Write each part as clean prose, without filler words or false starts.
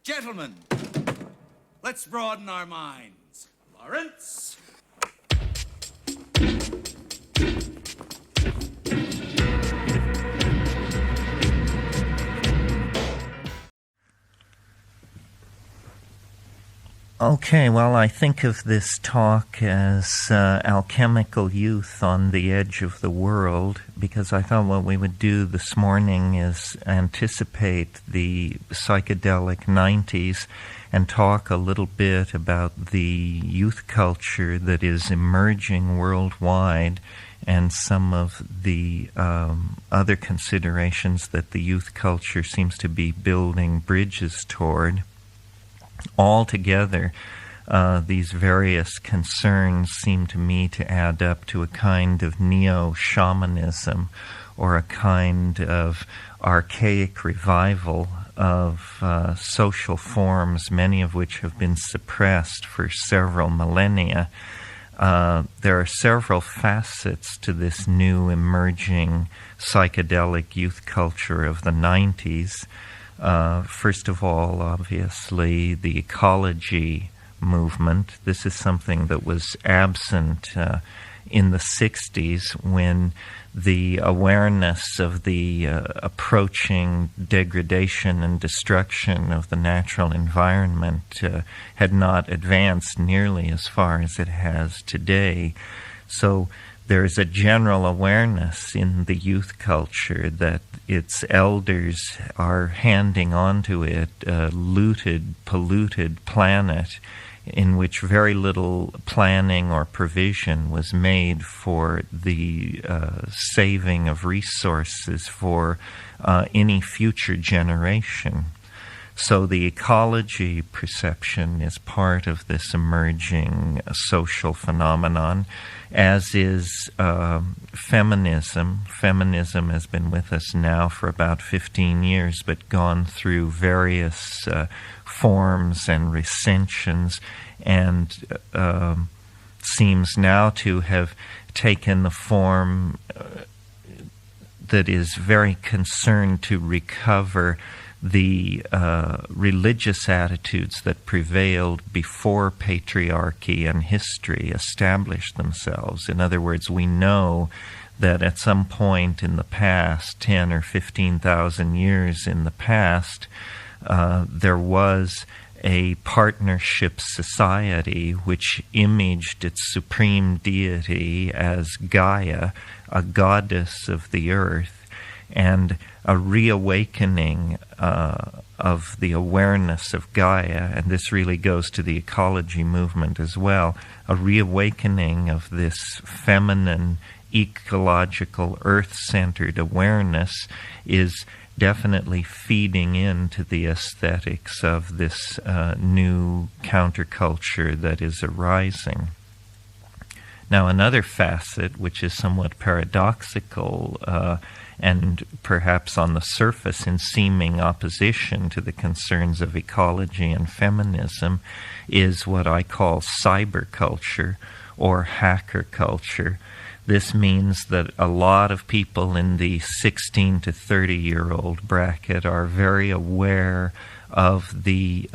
Gentlemen, let's broaden our minds. Lawrence? Okay, well, I think of this talk as alchemical youth on the edge of the world, because I thought what we would do this morning is anticipate the psychedelic 90s and talk a little bit about the youth culture that is emerging worldwide and some of the other considerations that the youth culture seems to be building bridges toward. Altogether, these various concerns seem to me to add up to a kind of neo-shamanism or a kind of archaic revival of social forms, many of which have been suppressed for several millennia. There are several facets to this new emerging psychedelic youth culture of the 90s. First of all, obviously, the ecology movement. This is something that was absent in the 60s when the awareness of the approaching degradation and destruction of the natural environment had not advanced nearly as far as it has today. So there's a general awareness in the youth culture that its elders are handing on to it a looted, polluted planet in which very little planning or provision was made for the saving of resources for any future generation. So the ecology perception is part of this emerging social phenomenon, as is feminism. Feminism has been with us now for about 15 years, but gone through various forms and recensions, and seems now to have taken the form that is very concerned to recover the religious attitudes that prevailed before patriarchy and history established themselves. In other words, we know that at some point in the past, 10 or 15,000 years in the past, there was a partnership society which imaged its supreme deity as Gaia, a goddess of the earth, and a reawakening of the awareness of Gaia, and this really goes to the ecology movement as well, a reawakening of this feminine, ecological, earth-centered awareness is definitely feeding into the aesthetics of this new counterculture that is arising. Now, another facet, which is somewhat paradoxical and perhaps on the surface in seeming opposition to the concerns of ecology and feminism, is what I call cyberculture or hacker culture. This means that a lot of people in the 16 to 30-year-old bracket are very aware of the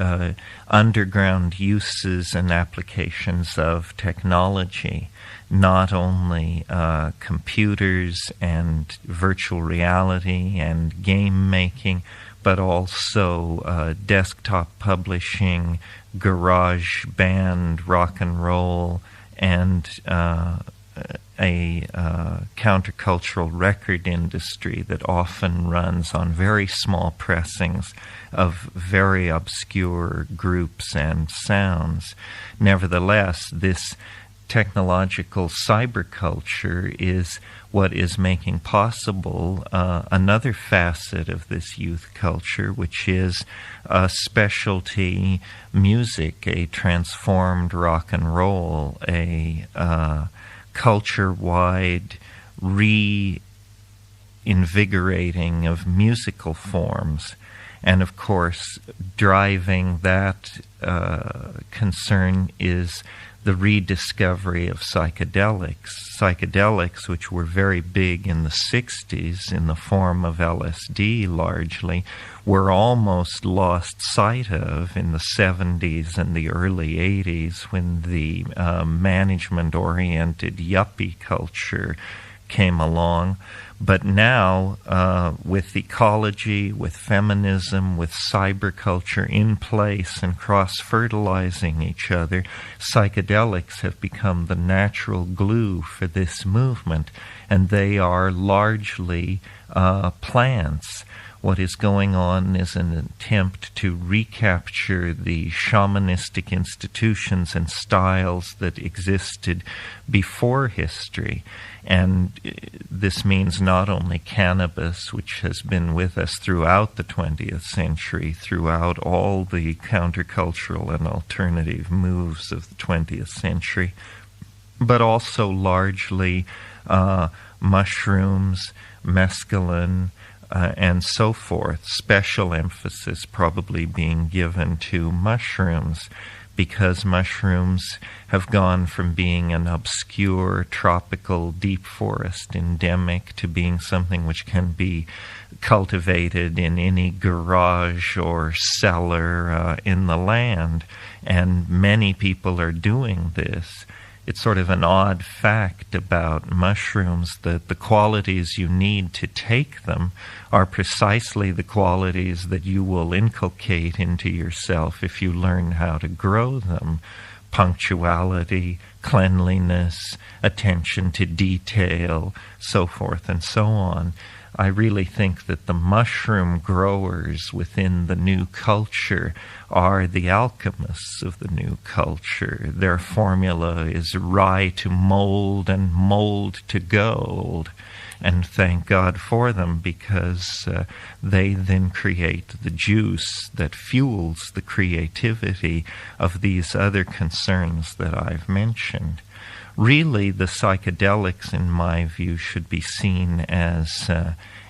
underground uses and applications of technology, not only computers and virtual reality and game making, but also desktop publishing, garage band, rock and roll, and a countercultural record industry that often runs on very small pressings of very obscure groups and sounds. Nevertheless, this technological cyberculture is what is making possible another facet of this youth culture, which is specialty music, a transformed rock and roll, a culture-wide reinvigorating of musical forms. And of course, driving that concern is the rediscovery of psychedelics. Psychedelics, which were very big in the 60s in the form of LSD largely, were almost lost sight of in the 70s and the early 80s when the management-oriented yuppie culture came along. But now, with ecology, with feminism, with cyberculture in place and cross-fertilizing each other, psychedelics have become the natural glue for this movement, and they are largely plants. What is going on is an attempt to recapture the shamanistic institutions and styles that existed before history. And this means not only cannabis, which has been with us throughout the 20th century, throughout all the countercultural and alternative moves of the 20th century, but also largely mushrooms, mescaline, and so forth. Special emphasis probably being given to mushrooms, because mushrooms have gone from being an obscure tropical deep forest endemic to being something which can be cultivated in any garage or cellar in the land. And many people are doing this. It's sort of an odd fact about mushrooms that the qualities you need to take them are precisely the qualities that you will inculcate into yourself if you learn how to grow them. Punctuality, cleanliness, attention to detail, so forth and so on. I really think that the mushroom growers within the new culture are the alchemists of the new culture. Their formula is rye to mold and mold to gold. And thank God for them, because they then create the juice that fuels the creativity of these other concerns that I've mentioned. Really, the psychedelics, in my view, should be seen as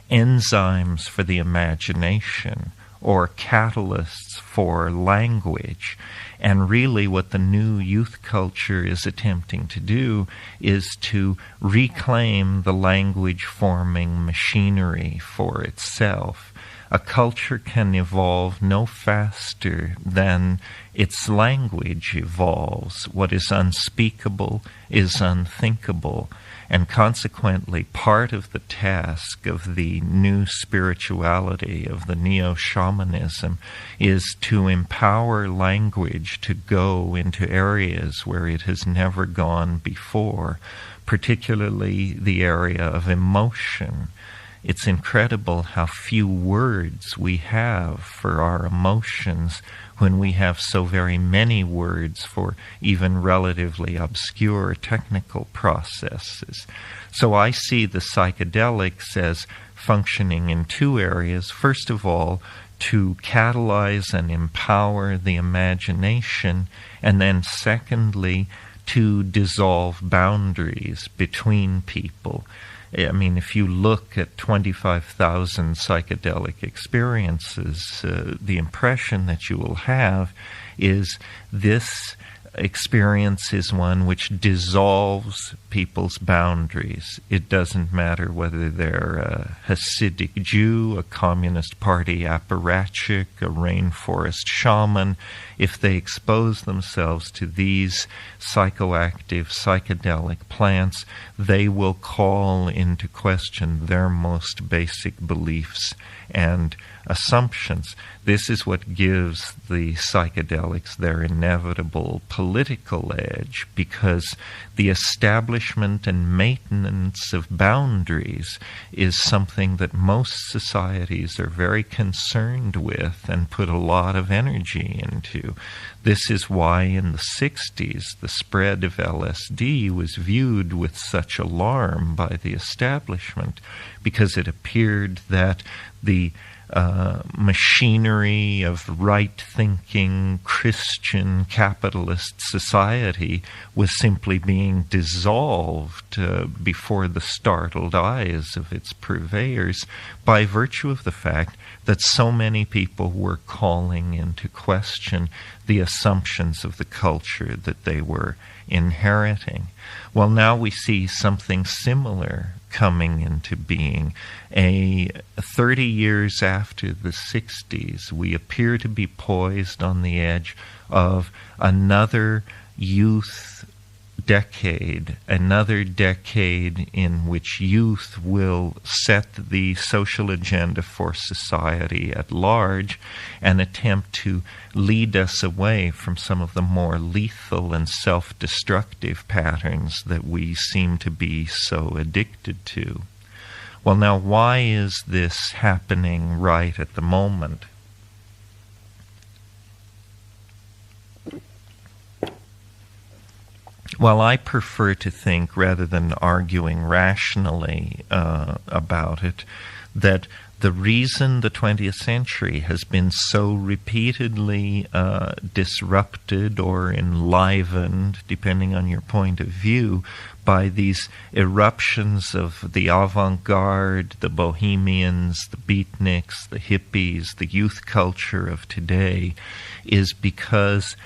enzymes for the imagination, or catalysts for language. And really what the new youth culture is attempting to do is to reclaim the language-forming machinery for itself. A culture can evolve no faster than its language evolves. What is unspeakable is unthinkable. And consequently, part of the task of the new spirituality, of the neo-shamanism, is to empower language to go into areas where it has never gone before, particularly the area of emotion. It's incredible how few words we have for our emotions when we have so very many words for even relatively obscure technical processes. So I see the psychedelics as functioning in two areas. First of all, to catalyze and empower the imagination, and then secondly, to dissolve boundaries between people. I mean, if you look at 25,000 psychedelic experiences, the impression that you will have is this experience is one which dissolves people's boundaries. It doesn't matter whether they're a Hasidic Jew, a Communist Party apparatchik, a rainforest shaman. If they expose themselves to these psychoactive, psychedelic plants, they will call into question their most basic beliefs and assumptions. This is what gives the psychedelics their inevitable political edge, because the establishment and maintenance of boundaries is something that most societies are very concerned with and put a lot of energy into. This is why in the 60s the spread of LSD was viewed with such alarm by the establishment, because it appeared that the machinery of right-thinking Christian capitalist society was simply being dissolved before the startled eyes of its purveyors by virtue of the fact that so many people were calling into question the assumptions of the culture that they were inheriting. Well, now we see something similar coming into being. 30 years after the 60s, we appear to be poised on the edge of another youth decade, another decade in which youth will set the social agenda for society at large and attempt to lead us away from some of the more lethal and self-destructive patterns that we seem to be so addicted to. Well, now, why is this happening right at the moment? Well, I prefer to think, rather than arguing rationally about it, that the reason the 20th century has been so repeatedly disrupted or enlivened, depending on your point of view, by these eruptions of the avant-garde, the bohemians, the beatniks, the hippies, the youth culture of today, is because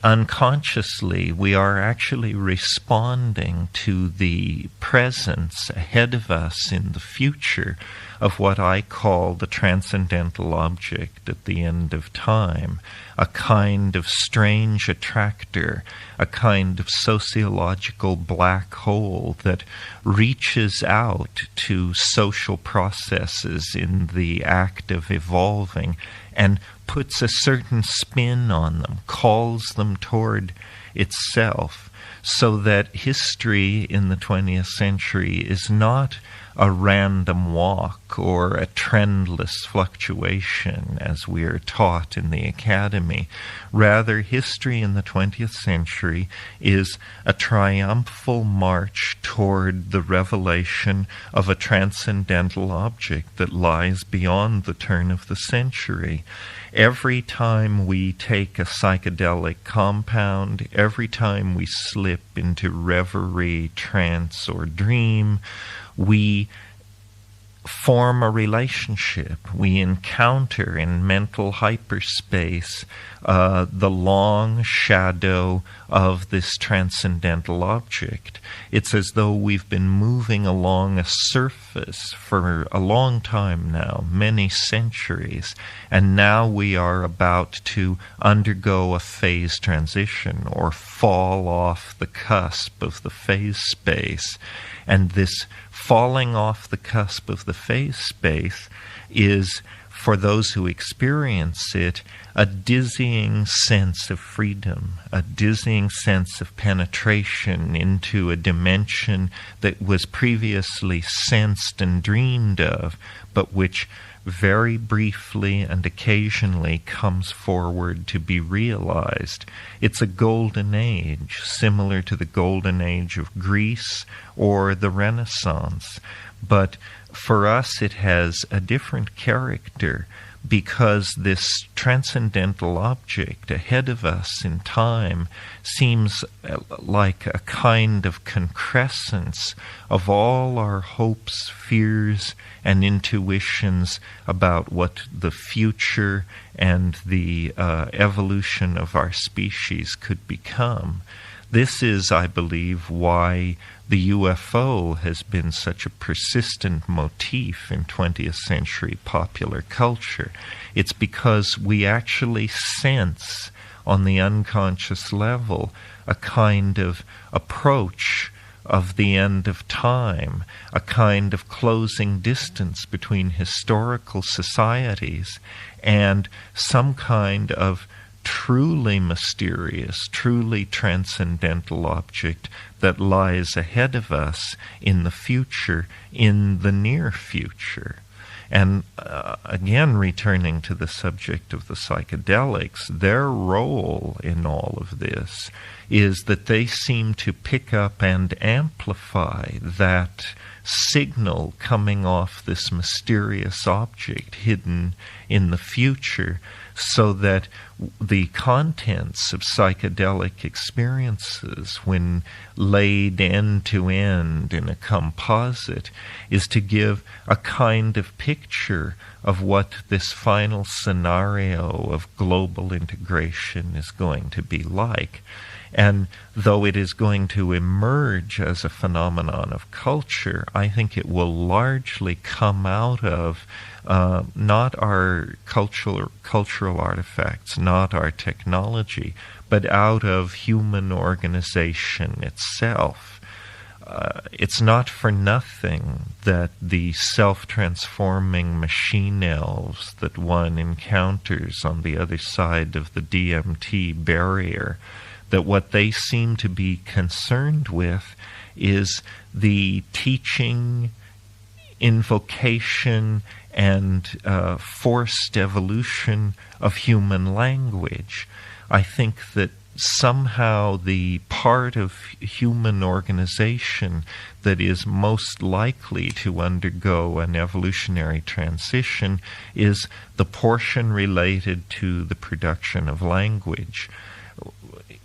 unconsciously we are actually responding to the presence ahead of us in the future of what I call the transcendental object at the end of time, a kind of strange attractor, a kind of sociological black hole that reaches out to social processes in the act of evolving and puts a certain spin on them, calls them toward itself, so that history in the 20th century is not a random walk or a trendless fluctuation as we are taught in the academy. Rather, history in the 20th century is a triumphal march toward the revelation of a transcendental object that lies beyond the turn of the century. Every time we take a psychedelic compound, every time we slip into reverie, trance, or dream, we form a relationship. We encounter in mental hyperspace the long shadow of this transcendental object. It's as though we've been moving along a surface for a long time now, many centuries, and now we are about to undergo a phase transition or fall off the cusp of the phase space. And this falling off the cusp of the phase space is, for those who experience it, a dizzying sense of freedom, a dizzying sense of penetration into a dimension that was previously sensed and dreamed of, but which very briefly and occasionally comes forward to be realized. It's a golden age, similar to the golden age of Greece or the Renaissance. But for us it has a different character, because this transcendental object ahead of us in time seems like a kind of concrescence of all our hopes, fears, and intuitions about what the future and the evolution of our species could become. This is, I believe, why the UFO has been such a persistent motif in 20th century popular culture. It's because we actually sense on the unconscious level a kind of approach of the end of time, a kind of closing distance between historical societies and some kind of truly mysterious, truly transcendental object that lies ahead of us in the future, in the near future. And again, returning to the subject of the psychedelics, their role in all of this is that they seem to pick up and amplify that signal coming off this mysterious object hidden in the future, so that the contents of psychedelic experiences, when laid end to end in a composite, is to give a kind of picture of what this final scenario of global integration is going to be like. And though it is going to emerge as a phenomenon of culture, I think it will largely come out of not our cultural artifacts, not our technology, but out of human organization itself. It's not for nothing that the self-transforming machine elves that one encounters on the other side of the DMT barrier, that what they seem to be concerned with is the teaching, invocation, and forced evolution of human language. I think that somehow the part of human organization that is most likely to undergo an evolutionary transition is the portion related to the production of language.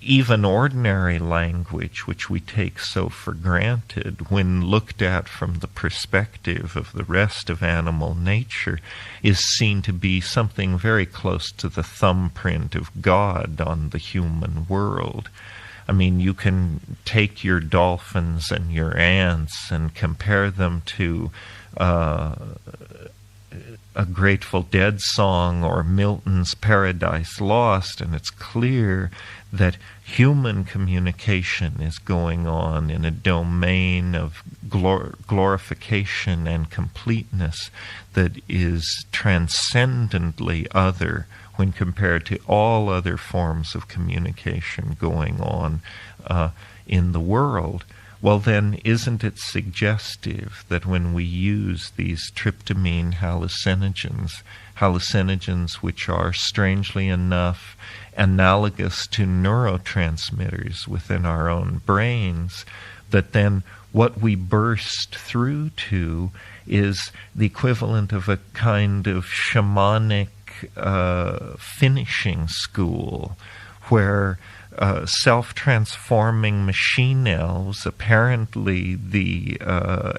Even ordinary language, which we take so for granted, when looked at from the perspective of the rest of animal nature, is seen to be something very close to the thumbprint of God on the human world. I mean, you can take your dolphins and your ants and compare them to a Grateful Dead song or Milton's Paradise Lost, and it's clear that human communication is going on in a domain of glorification and completeness that is transcendently other when compared to all other forms of communication going on in the world. Well, then, isn't it suggestive that when we use these tryptamine hallucinogens which are, strangely enough, analogous to neurotransmitters within our own brains, that then what we burst through to is the equivalent of a kind of shamanic finishing school, where self-transforming machine elves, apparently the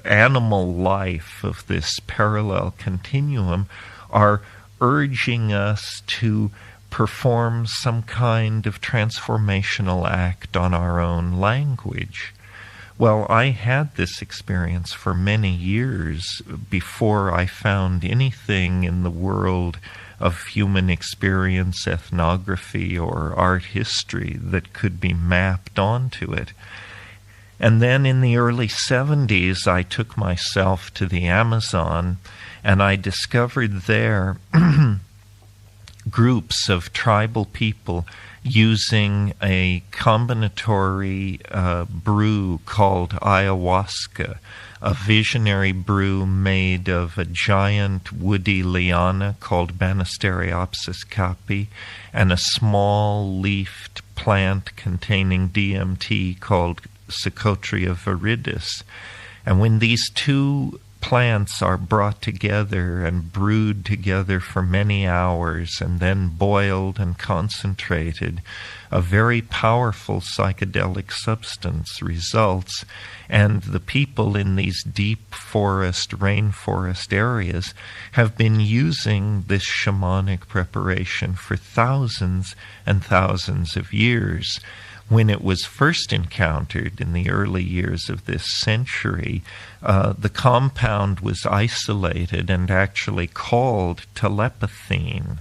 animal life of this parallel continuum, are urging us to perform some kind of transformational act on our own language. Well, I had this experience for many years before I found anything in the world of human experience, ethnography, or art history that could be mapped onto it. And then in the early 70s, I took myself to the Amazon, and I discovered there groups of tribal people using a combinatory brew called ayahuasca, a visionary brew made of a giant woody liana called Banisteriopsis caapi and a small leafed plant containing DMT called Psychotria viridis. And when these two plants are brought together and brewed together for many hours and then boiled and concentrated, a very powerful psychedelic substance results, and the people in these deep forest, rainforest areas have been using this shamanic preparation for thousands and thousands of years. When it was first encountered in the early years of this century, the compound was isolated and actually called telepathine.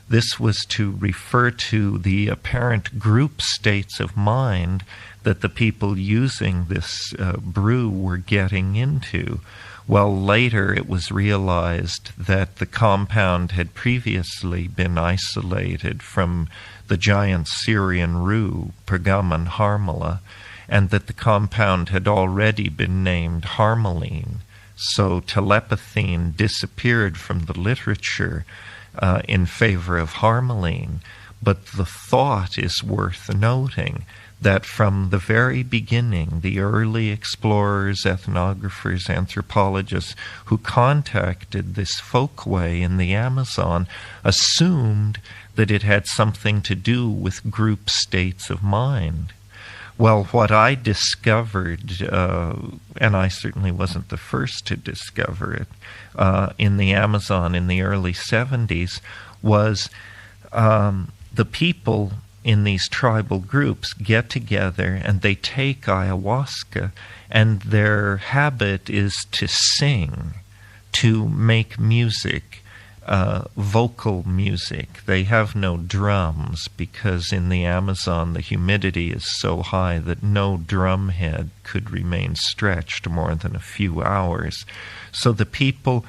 This was to refer to the apparent group states of mind that the people using this brew were getting into. Well, later it was realized that the compound had previously been isolated from the giant Syrian rue, Pergamon harmala, and that the compound had already been named harmaline. So telepathine disappeared from the literature in favor of harmaline. But the thought is worth noting that from the very beginning, the early explorers, ethnographers, anthropologists who contacted this folkway in the Amazon assumed that it had something to do with group states of mind. Well, what I discovered, and I certainly wasn't the first to discover it, in the Amazon in the early 70s, was the people in these tribal groups get together and they take ayahuasca, and their habit is to sing, to make music, vocal music. They have no drums because in the Amazon the humidity is so high that no drum head could remain stretched more than a few hours. So the people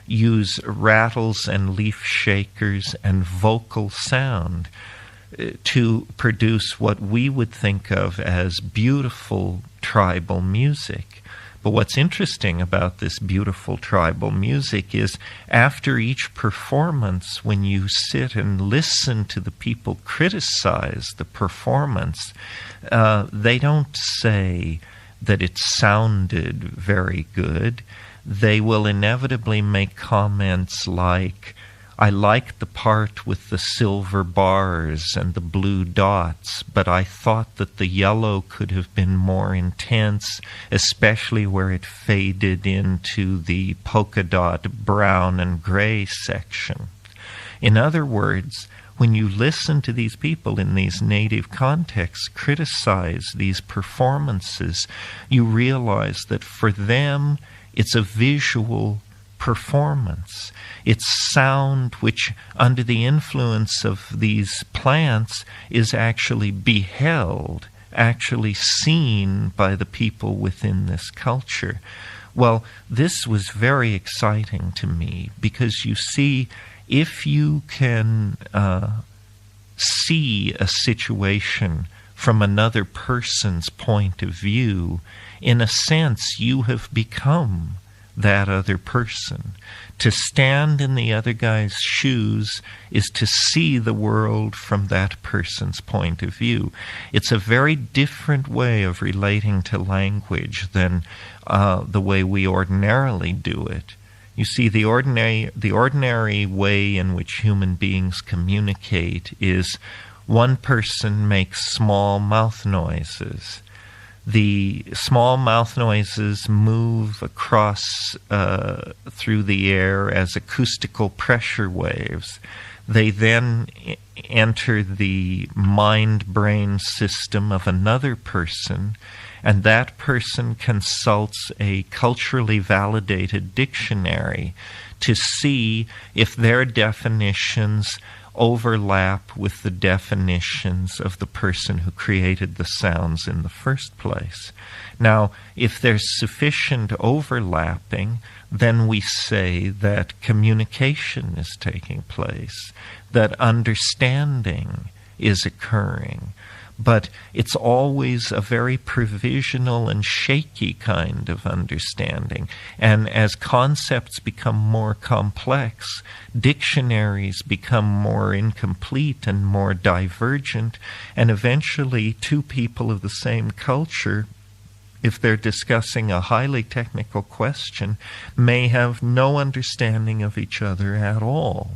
use rattles and leaf shakers and vocal sound to produce what we would think of as beautiful tribal music. But what's interesting about this beautiful tribal music is after each performance, when you sit and listen to the people criticize the performance, they don't say that it sounded very good. They will inevitably make comments like, I liked the part with the silver bars and the blue dots, but I thought that the yellow could have been more intense, especially where it faded into the polka dot brown and gray section. In other words, when you listen to these people in these native contexts criticize these performances, you realize that for them it's a visual performance. It's sound which, under the influence of these plants, is actually beheld, actually seen by the people within this culture. Well, this was very exciting to me because you see, if you can see a situation from another person's point of view, in a sense you have become that other person. To stand in the other guy's shoes is to see the world from that person's point of view. It's a very different way of relating to language than the way we ordinarily do it. You see, the ordinary way in which human beings communicate is one person makes small mouth noises. The small mouth noises move across through the air as acoustical pressure waves. They then enter the mind-brain system of another person, and that person consults a culturally validated dictionary to see if their definitions overlap with the definitions of the person who created the sounds in the first place. Now, if there's sufficient overlapping, then we say that communication is taking place, that understanding is occurring. But it's always a very provisional and shaky kind of understanding. And as concepts become more complex, dictionaries become more incomplete and more divergent, and eventually two people of the same culture, if they're discussing a highly technical question, may have no understanding of each other at all.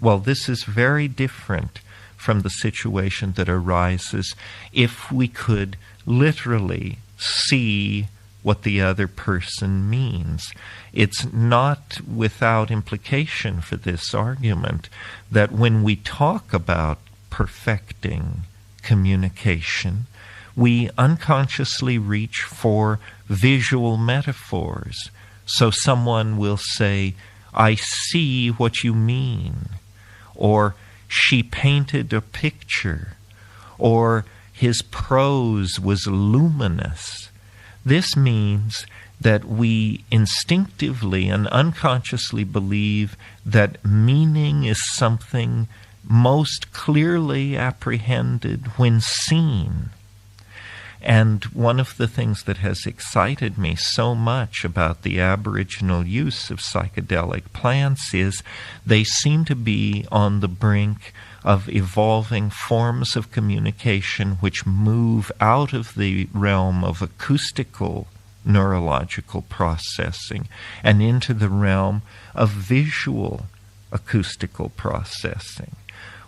Well, this is very different from the situation that arises if we could literally see what the other person means. It's not without implication for this argument that when we talk about perfecting communication, we unconsciously reach for visual metaphors. So someone will say, I see what you mean, or she painted a picture, or his prose was luminous. This means that we instinctively and unconsciously believe that meaning is something most clearly apprehended when seen. And one of the things that has excited me so much about the Aboriginal use of psychedelic plants is they seem to be on the brink of evolving forms of communication which move out of the realm of acoustical neurological processing and into the realm of visual acoustical processing.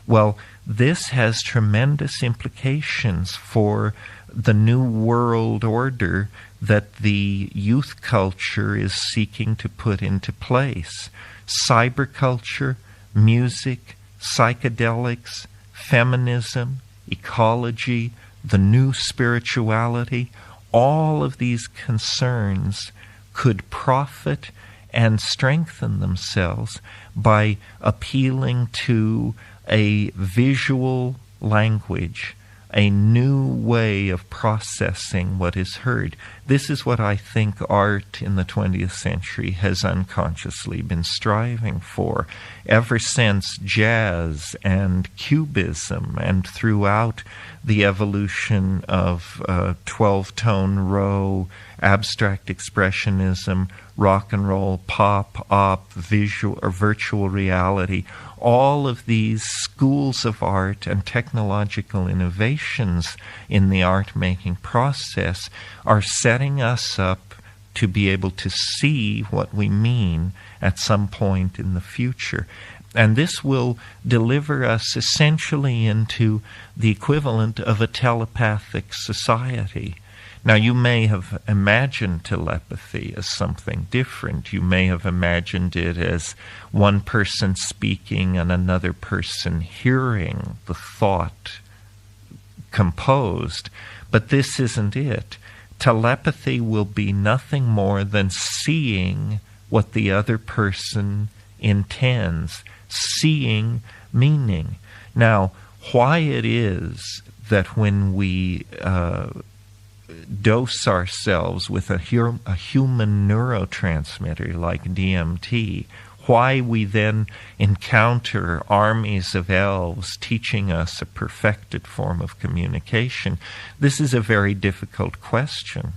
Well, this has tremendous implications for the new world order that the youth culture is seeking to put into place. Cyberculture, music, psychedelics, feminism, ecology, the new spirituality, all of these concerns could profit and strengthen themselves by appealing to a visual language, a new way of processing what is heard. This is what I think art in the 20th century has unconsciously been striving for ever since jazz and cubism and throughout the evolution of 12-tone row, abstract expressionism, rock and roll, pop, op, visual or virtual reality. All of these schools of art and technological innovations in the art-making process are setting us up to be able to see what we mean at some point in the future. And this will deliver us essentially into the equivalent of a telepathic society. Now, you may have imagined telepathy as something different. You may have imagined it as one person speaking and another person hearing the thought composed. But this isn't it. Telepathy will be nothing more than seeing what the other person intends, seeing meaning. Now, why it is that when we dose ourselves with a human neurotransmitter like DMT, why we then encounter armies of elves teaching us a perfected form of communication, this is a very difficult question.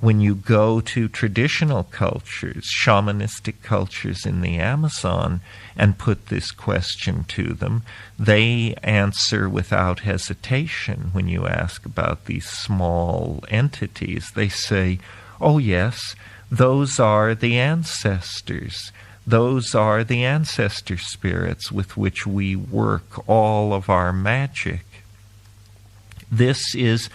When you go to traditional cultures, shamanistic cultures in the Amazon, and put this question to them, they answer without hesitation. When you ask about these small entities, they say, oh yes, those are the ancestors. Those are the ancestor spirits with which we work all of our magic. This is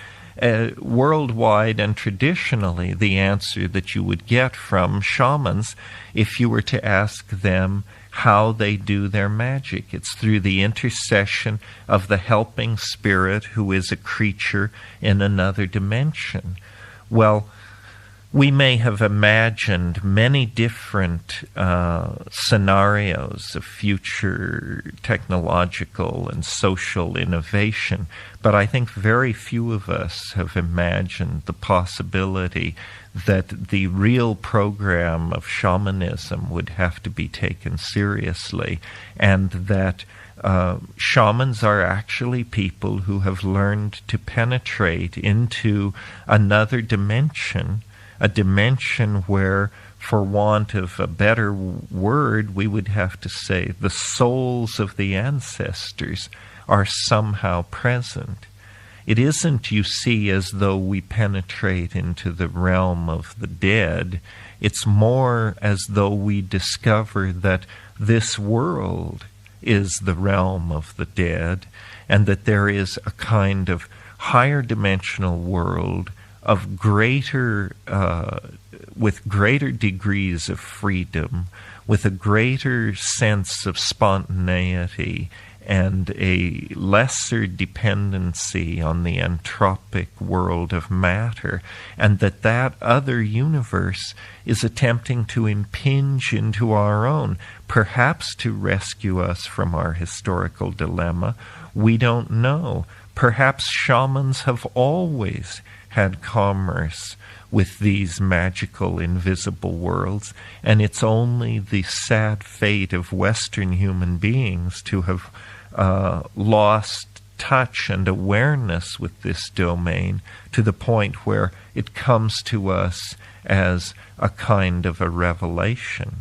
worldwide and traditionally the answer that you would get from shamans if you were to ask them how they do their magic. It's through the intercession of the helping spirit who is a creature in another dimension. Well, we may have imagined many different scenarios of future technological and social innovation, but I think very few of us have imagined the possibility that the real program of shamanism would have to be taken seriously, and that shamans are actually people who have learned to penetrate into another dimension, a dimension where, for want of a better word, we would have to say the souls of the ancestors are somehow present. It isn't, you see, as though we penetrate into the realm of the dead. It's more as though we discover that this world is the realm of the dead, and that there is a kind of higher dimensional world of greater, with greater degrees of freedom, with a greater sense of spontaneity and a lesser dependency on the entropic world of matter, and that other universe is attempting to impinge into our own, perhaps to rescue us from our historical dilemma. We don't know. Perhaps shamans have always had commerce with these magical invisible worlds, and it's only the sad fate of Western human beings to have lost touch and awareness with this domain to the point where it comes to us as a kind of a revelation.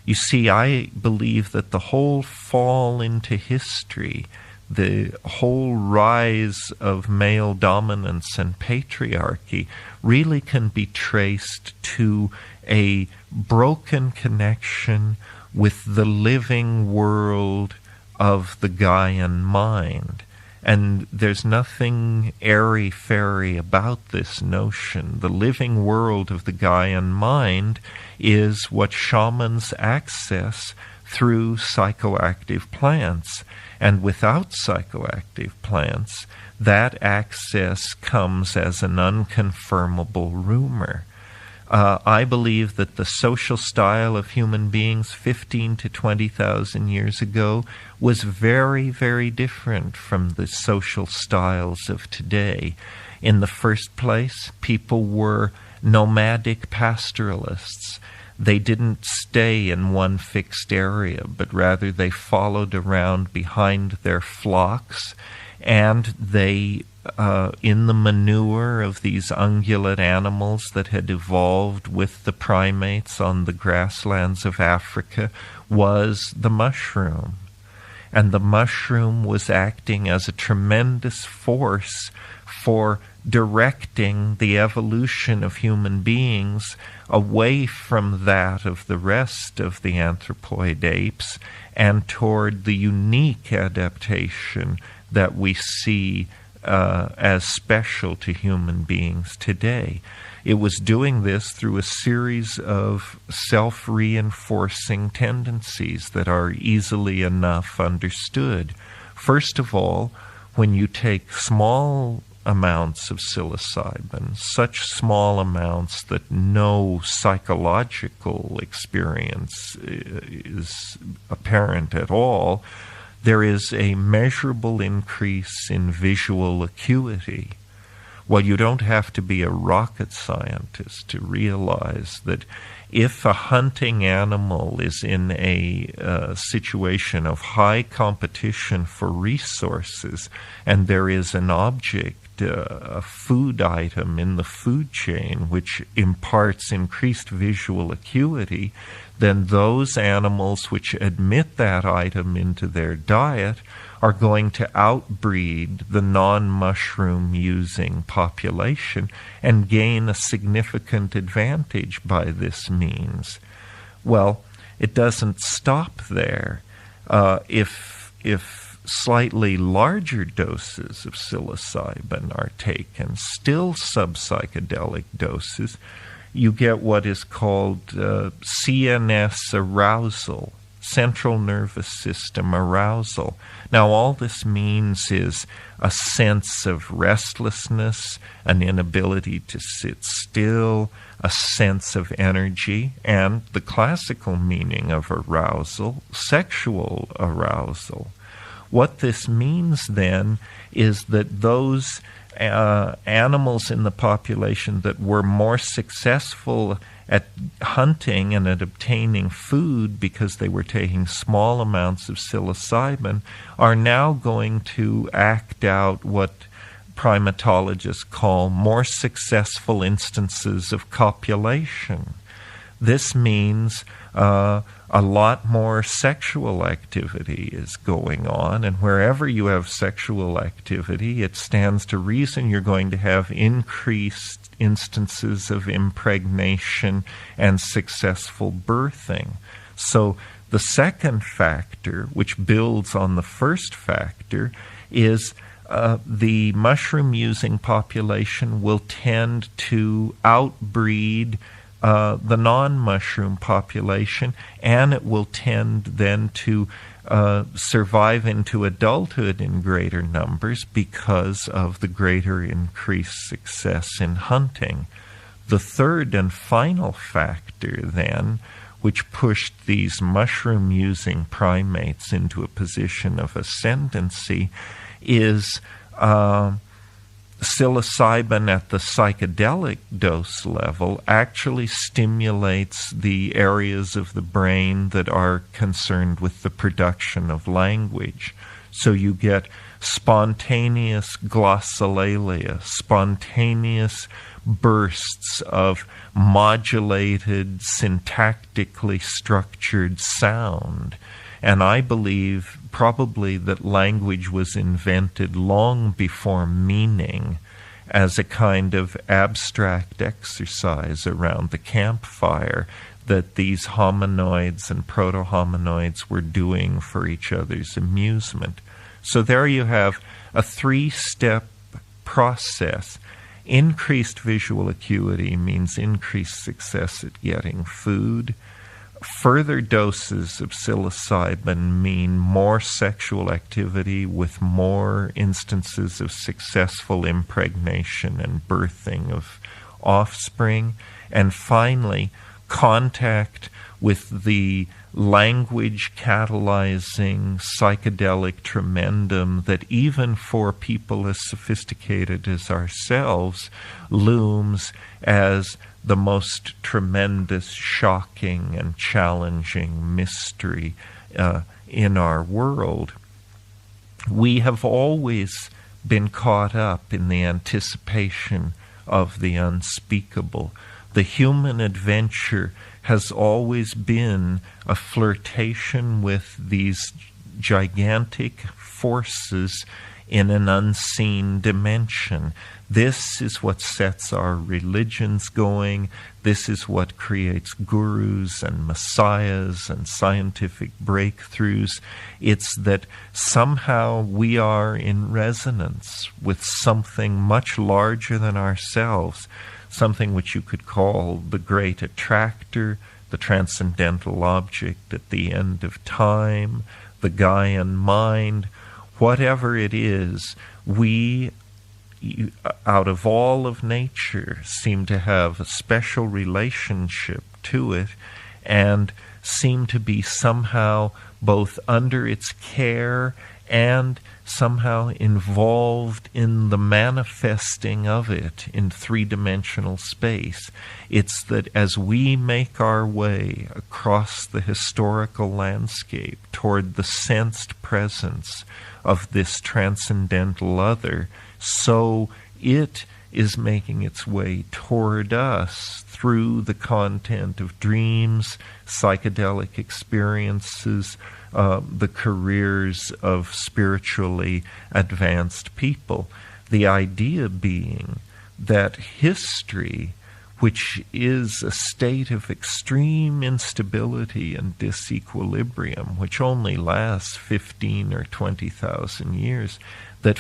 You see, I believe that the whole fall into history, the whole rise of male dominance and patriarchy really can be traced to a broken connection with the living world of the Gaian mind. And there's nothing airy-fairy about this notion. The living world of the Gaian mind is what shamans access through psychoactive plants. And without psychoactive plants, that access comes as an unconfirmable rumor. I believe that the social style of human beings 15 to 20,000 years ago was very, very different from the social styles of today. In the first place, people were nomadic pastoralists. They didn't stay in one fixed area, but rather they followed around behind their flocks, and they in the manure of these ungulate animals that had evolved with the primates on the grasslands of Africa was the mushroom. And the mushroom was acting as a tremendous force for directing the evolution of human beings away from that of the rest of the anthropoid apes and toward the unique adaptation that we see as special to human beings today. It was doing this through a series of self-reinforcing tendencies that are easily enough understood. First of all, when you take small amounts of psilocybin, such small amounts that no psychological experience is apparent at all, there is a measurable increase in visual acuity. Well, you don't have to be a rocket scientist to realize that if a hunting animal is in a situation of high competition for resources, and there is an object, a food item in the food chain which imparts increased visual acuity, then those animals which admit that item into their diet are going to outbreed the non-mushroom using population and gain a significant advantage by this means. Well, it doesn't stop there. If slightly larger doses of psilocybin are taken, still subpsychedelic doses, you get what is called CNS arousal, central nervous system arousal. Now, all this means is a sense of restlessness, an inability to sit still, a sense of energy, and the classical meaning of arousal, sexual arousal. What this means then is that those animals in the population that were more successful at hunting and at obtaining food because they were taking small amounts of psilocybin are now going to act out what primatologists call more successful instances of copulation. This means a lot more sexual activity is going on, and wherever you have sexual activity, it stands to reason you're going to have increased instances of impregnation and successful birthing. So the second factor, which builds on the first factor, is the mushroom-using population will tend to outbreed the non-mushroom population, and it will tend then to survive into adulthood in greater numbers because of the greater increased success in hunting. The third and final factor then, which pushed these mushroom-using primates into a position of ascendancy, is psilocybin at the psychedelic dose level actually stimulates the areas of the brain that are concerned with the production of language. So you get spontaneous glossolalia, spontaneous bursts of modulated, syntactically structured sound. And I believe probably that language was invented long before meaning, as a kind of abstract exercise around the campfire that these hominoids and proto-hominoids were doing for each other's amusement. So there you have a 3-step process. Increased visual acuity means increased success at getting food. Further doses of psilocybin mean more sexual activity with more instances of successful impregnation and birthing of offspring. And finally, contact with the language catalyzing psychedelic tremendum that even for people as sophisticated as ourselves looms as the most tremendous, shocking, and challenging mystery in our world. We have always been caught up in the anticipation of the unspeakable. The human adventure has always been a flirtation with these gigantic forces in an unseen dimension. This is what sets our religions going. This is what creates gurus and messiahs and scientific breakthroughs. It's that somehow we are in resonance with something much larger than ourselves, something which you could call the great attractor, the transcendental object at the end of time, the Gaian mind. Whatever it is, we, out of all of nature, seem to have a special relationship to it and seem to be somehow both under its care and somehow involved in the manifesting of it in 3-dimensional space. It's that as we make our way across the historical landscape toward the sensed presence of this transcendental other, so it is making its way toward us through the content of dreams, psychedelic experiences, the careers of spiritually advanced people. The idea being that history, which is a state of extreme instability and disequilibrium, which only lasts 15 or 20,000 years, that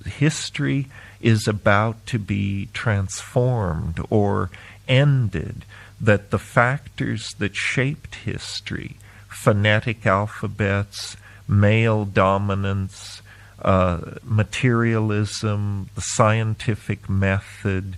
history is about to be transformed or ended, that the factors that shaped history, phonetic alphabets, male dominance, materialism, the scientific method,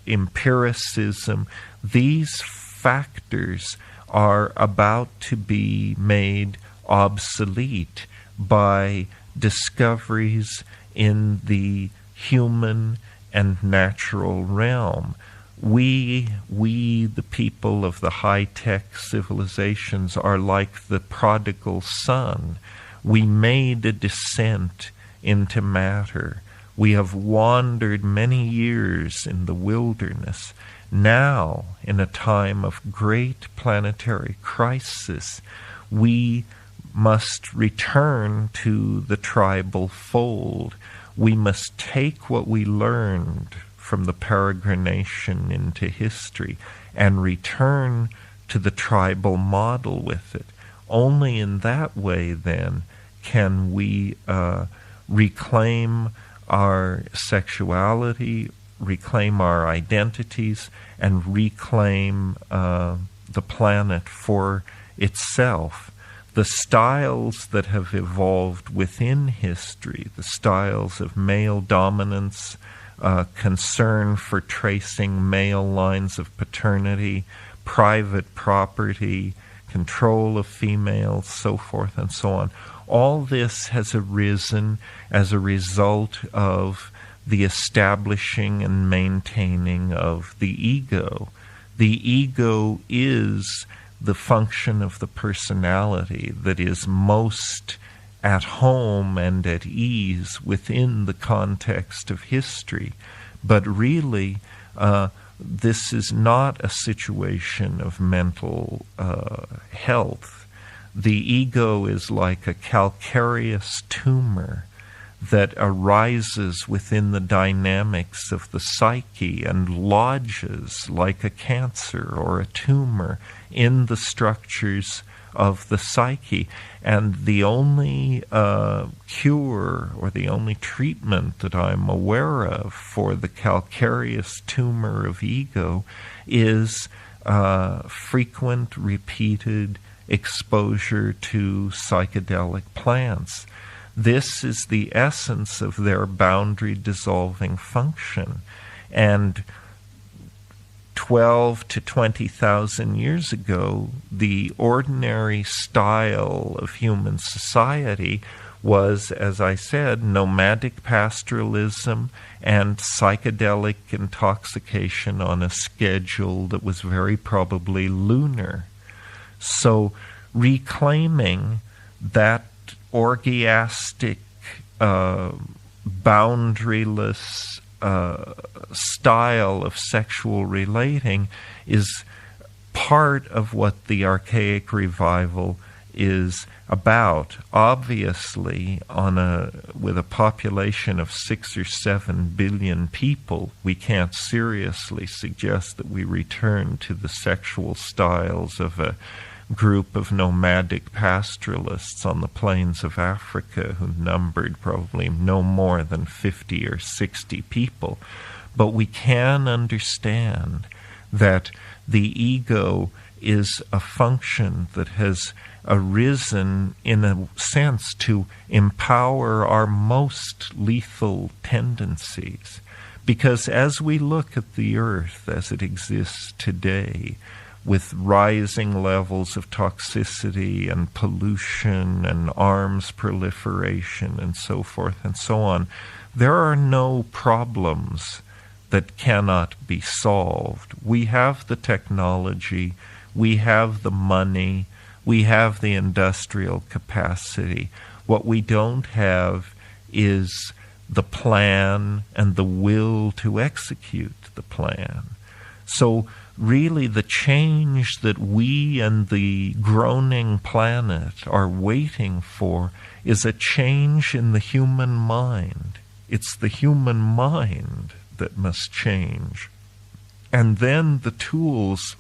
empiricism, these factors are about to be made obsolete by discoveries in the human and natural realm. We, the people of the high-tech civilizations, are like the prodigal son. We made a descent into matter. We have wandered many years in the wilderness. Now, in a time of great planetary crisis, we must return to the tribal fold. We must take what we learned from the peregrination into history and return to the tribal model with it. Only in that way, then, can we reclaim our sexuality, reclaim our identities, and reclaim the planet for itself. The styles that have evolved within history, the styles of male dominance, concern for tracing male lines of paternity, private property, control of females, so forth and so on. All this has arisen as a result of the establishing and maintaining of the ego. The ego is the function of the personality that is most at home and at ease within the context of history. But really, this is not a situation of mental health. The ego is like a calcareous tumor that arises within the dynamics of the psyche and lodges like a cancer or a tumor in the structures of the psyche. And the only cure or the only treatment that I'm aware of for the calcareous tumor of ego is frequent, repeated exposure to psychedelic plants. This is the essence of their boundary-dissolving function. And 12 to 20,000 years ago, the ordinary style of human society was, as I said, nomadic pastoralism and psychedelic intoxication on a schedule that was very probably lunar. So reclaiming that orgiastic, boundaryless style of sexual relating is part of what the archaic revival is about. Obviously, with a population of 6 or 7 billion people, we can't seriously suggest that we return to the sexual styles of a group of nomadic pastoralists on the plains of Africa who numbered probably no more than 50 or 60 people. But we can understand that the ego is a function that has arisen in a sense to empower our most lethal tendencies. Because as we look at the earth as it exists today, with rising levels of toxicity and pollution and arms proliferation and so forth and so on, there are no problems that cannot be solved. We have the technology, we have the money, we have the industrial capacity. What we don't have is the plan and the will to execute the plan. So really the change that we and the groaning planet are waiting for is a change in the human mind. It's the human mind that must change. And then the tools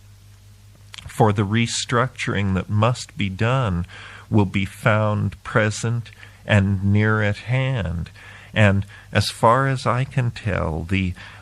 for the restructuring that must be done will be found present and near at hand. And as far as I can tell,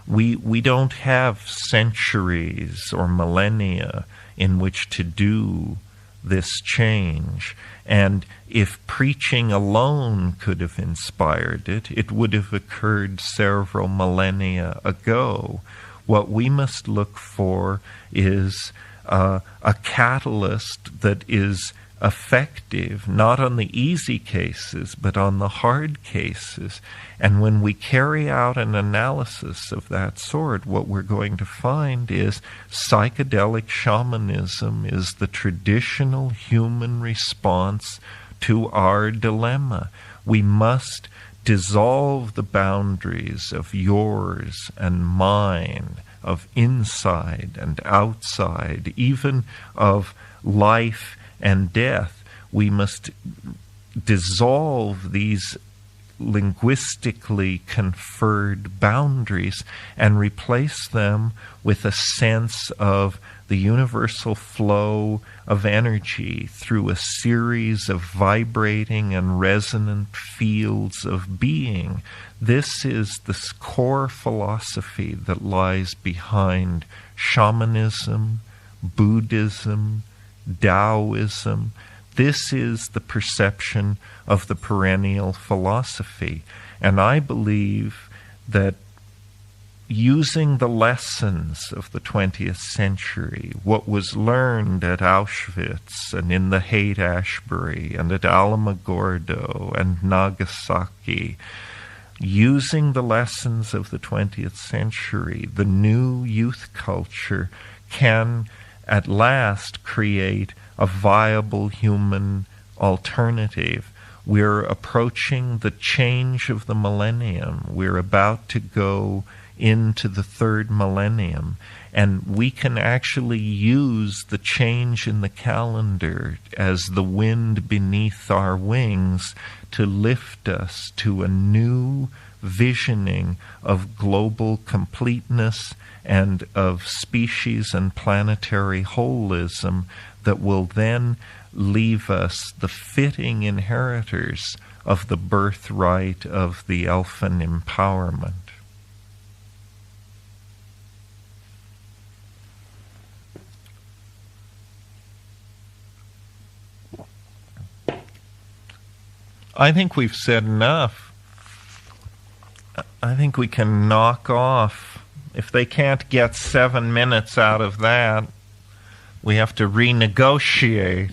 we don't have centuries or millennia in which to do this change. And if preaching alone could have inspired it, it would have occurred several millennia ago. What we must look for is a catalyst that is effective, not on the easy cases, but on the hard cases. And when we carry out an analysis of that sort, what we're going to find is psychedelic shamanism is the traditional human response to our dilemma. We must dissolve the boundaries of yours and mine, of inside and outside, even of life and death. We must dissolve these linguistically conferred boundaries and replace them with a sense of the universal flow of energy through a series of vibrating and resonant fields of being. This is the core philosophy that lies behind shamanism, Buddhism, Taoism. This is the perception of the perennial philosophy. And I believe that using the lessons of the 20th century, what was learned at Auschwitz and in the Haight-Ashbury and at Alamogordo and Nagasaki, using the lessons of the 20th century, the new youth culture can at last create a viable human alternative. We're approaching the change of the millennium. We're about to go into the third millennium. And we can actually use the change in the calendar as the wind beneath our wings to lift us to a new visioning of global completeness and of species and planetary holism that will then leave us the fitting inheritors of the birthright of the elfin empowerment. I think we've said enough. I think we can knock off. If they can't get 7 minutes out of that, we have to renegotiate.